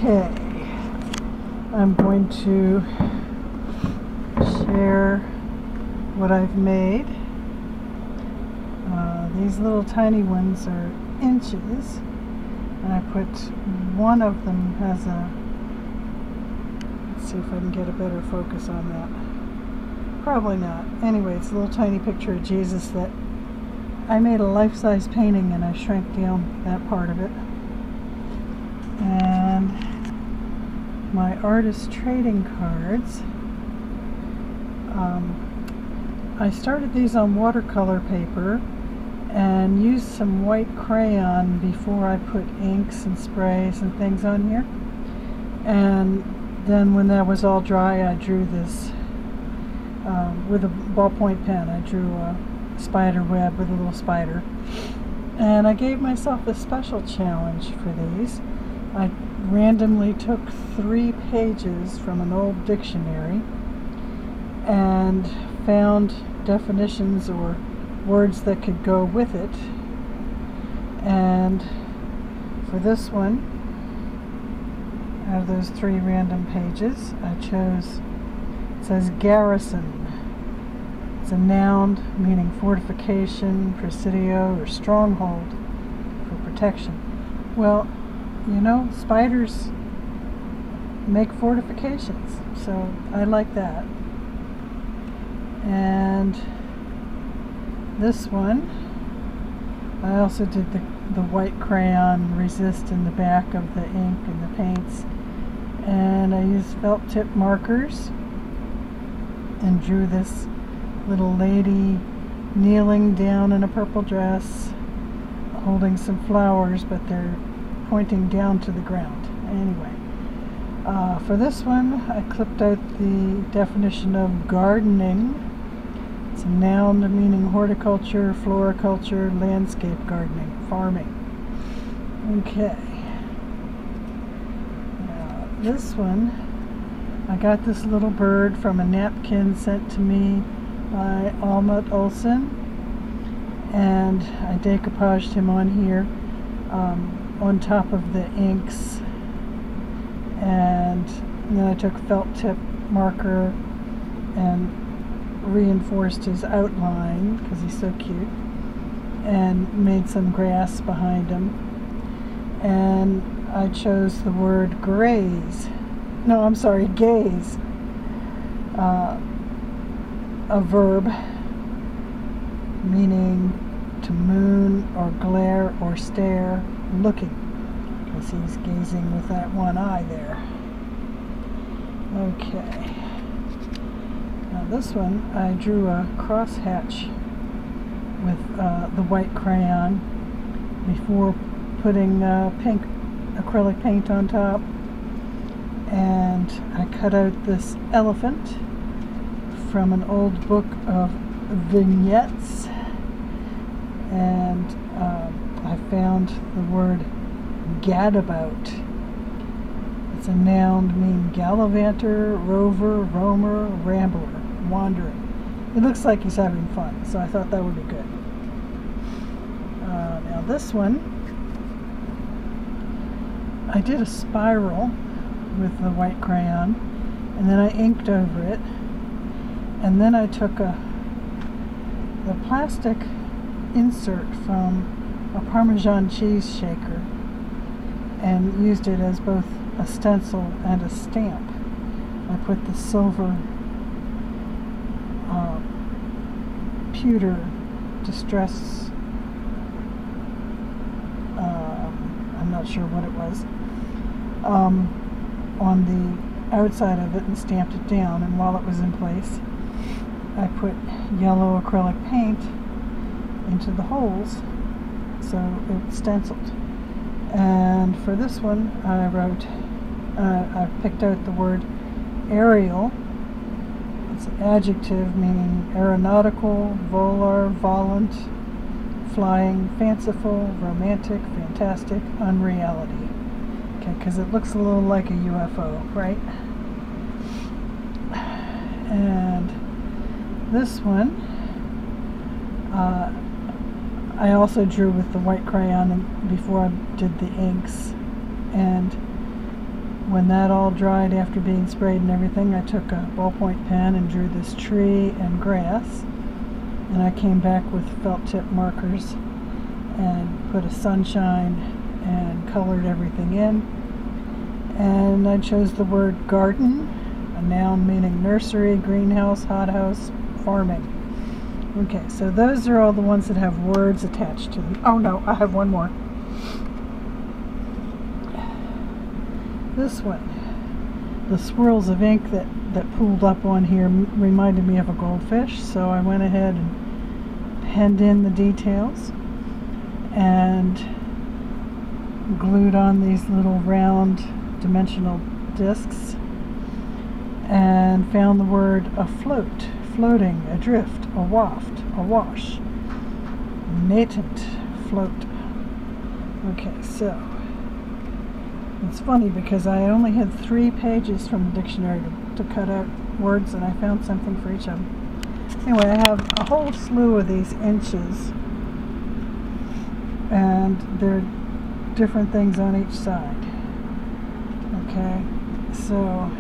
Okay, I'm going to share what I've made. These little tiny ones are Inchies, and I put one of them as let's see if I can get a better focus on that. Probably not. Anyway, it's a little tiny picture of Jesus that I made a life-size painting, and I shrank down that part of it. And my artist trading cards. I started these on watercolor paper and used some white crayon before I put inks and sprays and things on here. And then when that was all dry, I drew this with a ballpoint pen. I drew a spider web with a little spider. And I gave myself a special challenge for these. I randomly took 3 pages from an old dictionary and found definitions or words that could go with it. And for this one, out of those 3 random pages, I chose, it says garrison. It's a noun meaning fortification, presidio, or stronghold for protection. Well, you know, spiders make fortifications, so I like that. And this one, I also did the white crayon resist in the back of the ink and the paints. And I used felt tip markers and drew this little lady kneeling down in a purple dress, holding some flowers, but they're pointing down to the ground. Anyway, for this one, I clipped out the definition of gardening. It's a noun meaning horticulture, floriculture, landscape gardening, farming. Okay. Now, this one, I got this little bird from a napkin sent to me by Alma Olsen, and I decoupaged him on here on top of the inks, and then I took felt tip marker and reinforced his outline because he's so cute, and made some grass behind him. And I chose the word gaze, a verb meaning to moon or glare or stare, looking, because he's gazing with that one eye there. Okay. Now this one, I drew a crosshatch with the white crayon before putting pink acrylic paint on top. And I cut out this elephant from an old book of vignettes. And I found the word gadabout. It's a noun meaning gallivanter, rover, roamer, rambler, wandering. It looks like he's having fun, so I thought that would be good. Now this one, I did a spiral with the white crayon, and then I inked over it, and then I took the plastic insert from a Parmesan cheese shaker and used it as both a stencil and a stamp. I put the silver pewter distress, I'm not sure what it was, on the outside of it and stamped it down, and while it was in place I put yellow acrylic paint into the holes so it stenciled. And for this one I wrote, I picked out the word aerial. It's an adjective meaning aeronautical, volar, volant, flying, fanciful, romantic, fantastic, unreality. Okay, because it looks a little like a UFO, right? And this one, I also drew with the white crayon before I did the inks, and when that all dried after being sprayed and everything, I took a ballpoint pen and drew this tree and grass. And I came back with felt tip markers and put a sunshine and colored everything in. And I chose the word garden, a noun meaning nursery, greenhouse, hothouse, farming. Okay, so those are all the ones that have words attached to them. Oh no, I have one more. This one, the swirls of ink that pooled up on here reminded me of a goldfish, so I went ahead and penned in the details and glued on these little round dimensional discs and found the word afloat, floating, adrift, awaft, awash, natant, float. Okay, so it's funny because I only had 3 pages from the dictionary to cut out words, and I found something for each of them. Anyway, I have a whole slew of these inches, and there are different things on each side. Okay, so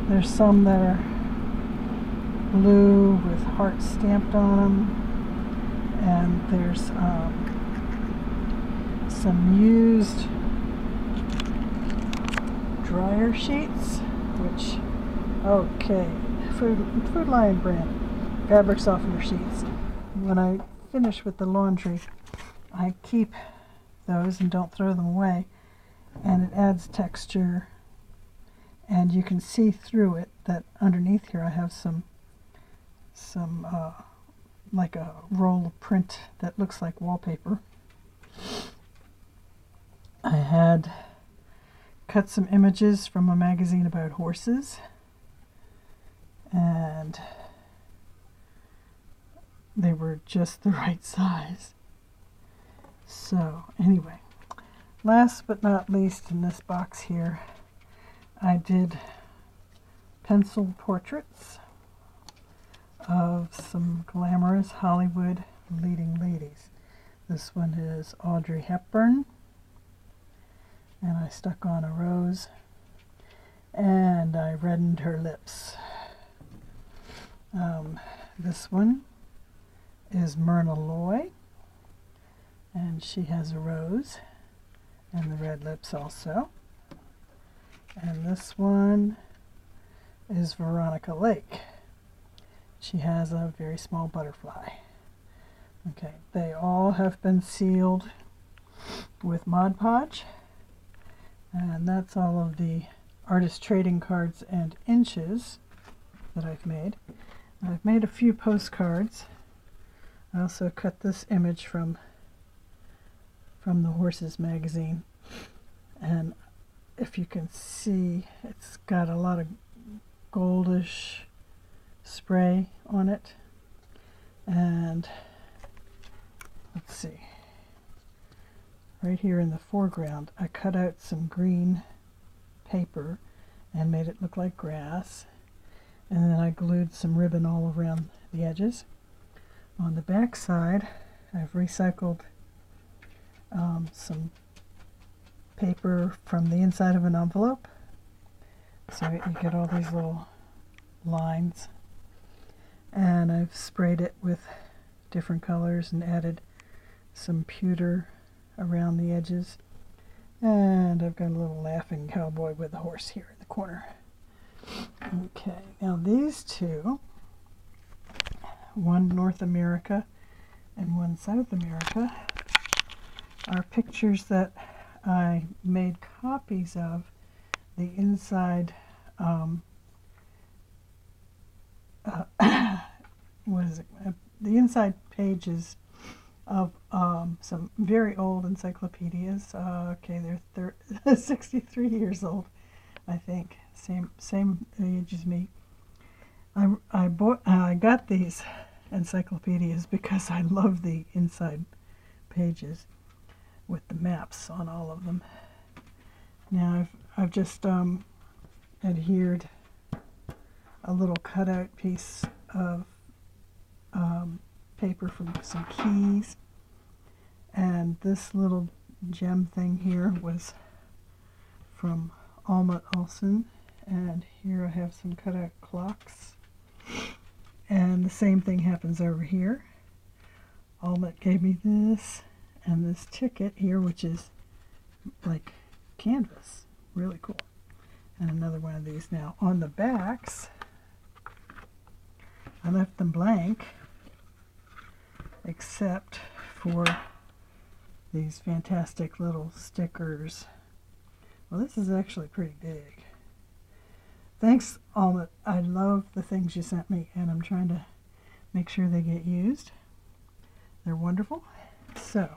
there's some that are blue with hearts stamped on them, and there's some used dryer sheets, which, okay, Food Lion brand fabric softener sheets. When I finish with the laundry, I keep those and don't throw them away, and it adds texture, and you can see through it that underneath here I have some like a roll of print that looks like wallpaper. I had cut some images from a magazine about horses, and they were just the right size. So anyway, last but not least in this box here, I did pencil portraits of some glamorous Hollywood leading ladies. This one is Audrey Hepburn, and I stuck on a rose and I reddened her lips. This one is Myrna Loy, and she has a rose and the red lips also. And this one is Veronica Lake. She has a very small butterfly. Okay, they all have been sealed with Mod Podge, and that's all of the artist trading cards and inches that I've made. I've made a few postcards. I also cut this image from the Horses magazine, and if you can see, it's got a lot of goldish spray on it. And let's see, right here in the foreground I cut out some green paper and made it look like grass, and then I glued some ribbon all around the edges. On the back side I've recycled some paper from the inside of an envelope, so you get all these little lines, and I've sprayed it with different colors and added some pewter around the edges, and I've got a little laughing cowboy with a horse here in the corner. Okay, now these two, one North America and one South America, are pictures that I made copies of the inside the inside pages of some very old encyclopedias. Okay, they're 63 years old, I think. Same age as me. I got these encyclopedias because I love the inside pages with the maps on all of them. Now I've just adhered a little cutout piece of paper from some keys, and this little gem thing here was from Alma Olsen, and here I have some cutout clocks. And the same thing happens over here. Alma gave me this and this ticket here, which is like canvas. Really cool. And another one of these. Now on the backs, I left them blank except for these fantastic little stickers. Well, this is actually pretty big. Thanks, Alma. I love the things you sent me, and I'm trying to make sure they get used. They're wonderful. So,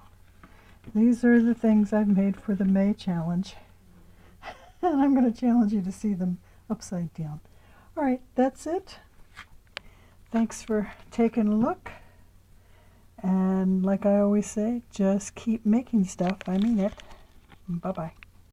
these are the things I've made for the May challenge. And I'm going to challenge you to see them upside down. All right, that's it. Thanks for taking a look. And like I always say, just keep making stuff. I mean it. Bye-bye.